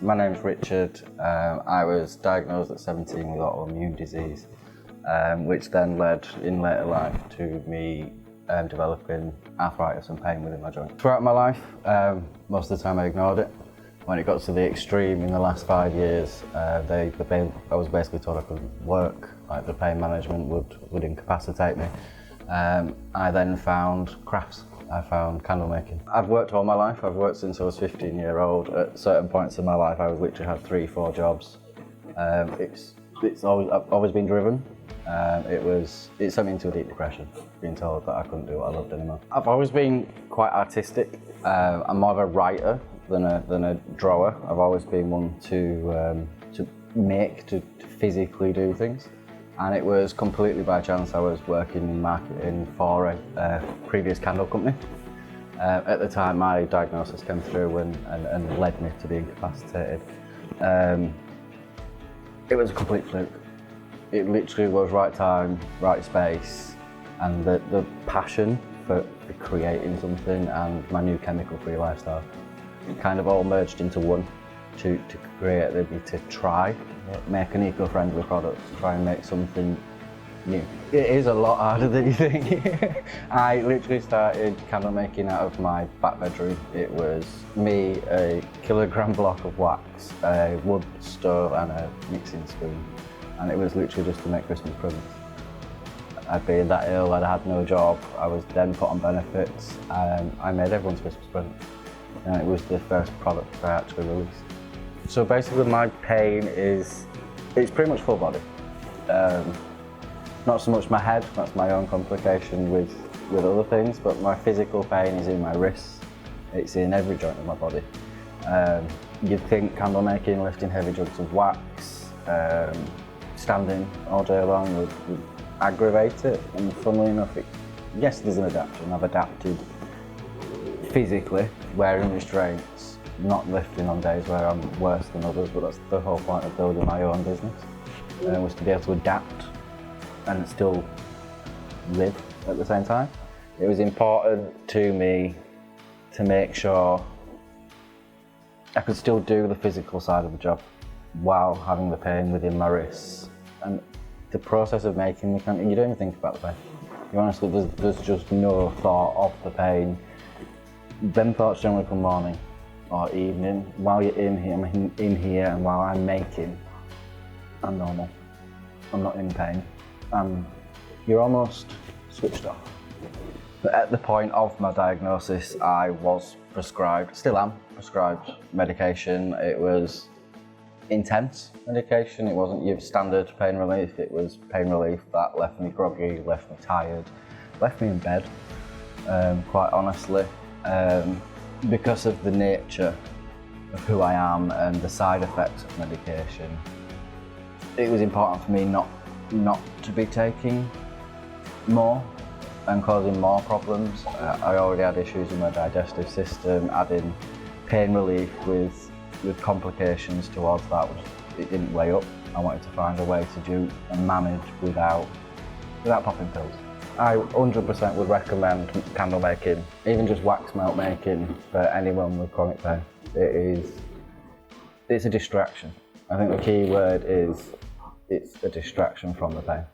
My name's Richard. I was diagnosed at 17 with autoimmune disease, which then led in later life to me developing arthritis and pain within my joint. Throughout my life, most of the time I ignored it. When it got to the extreme in the last 5 years, I was basically told I couldn't work, like the pain management would incapacitate me. I then found crafts. I found candle making. I've worked all my life. I've worked since I was 15-year-old. At certain points in my life, I would literally have 3-4 jobs. I've always been driven. It sent me into a deep depression, being told that I couldn't do what I loved anymore. I've always been quite artistic. I'm more of a writer than a drawer. I've always been one to physically do things. And it was completely by chance. I was working in marketing for a previous candle company. At the time, my diagnosis came through and led me to be incapacitated. It was a complete fluke. It literally was right time, right space, and the passion for creating something and my new chemical-free lifestyle kind of all merged into one to create the ability to try make an eco-friendly product, try and make something new. It is a lot harder than you think. I literally started candle making out of my back bedroom. It was me, a kilogram block of wax, a wood stove and a mixing spoon. And it was literally just to make Christmas presents. I'd been that ill, I'd had no job, I was then put on benefits, and I made everyone's Christmas present. And it was the first product I actually released. So basically my pain it's pretty much full body. Not so much my head, that's my own complication with other things, but my physical pain is in my wrists. It's in every joint of my body. You'd think candle making, lifting heavy jugs of wax, standing all day long would aggravate it, and funnily enough, yes, there's an adaptation. I've adapted physically, wearing restraints, not lifting on days where I'm worse than others, but that's the whole point of building my own business, was to be able to adapt and still live at the same time. It was important to me to make sure I could still do the physical side of the job while having the pain within my wrists. And the process of making the candle, you don't even think about the pain. You honestly, there's just no thought of the pain. Them thoughts generally come morning or evening. While you're in here and while I'm making, I'm normal. I'm not in pain. You're almost switched off. But at the point of my diagnosis, I was prescribed, still am prescribed medication. It was intense medication. It wasn't your standard pain relief. It was pain relief that left me groggy, left me tired, left me in bed, quite honestly. Because of the nature of who I am and the side effects of medication, it was important for me not to be taking more and causing more problems. I already had issues with my digestive system, adding pain relief with complications towards that, it didn't weigh up. I wanted to find a way to do and manage without popping pills. I 100% would recommend candle making, even just wax melt making for anyone with chronic pain. It's a distraction. I think the key word is it's a distraction from the pain.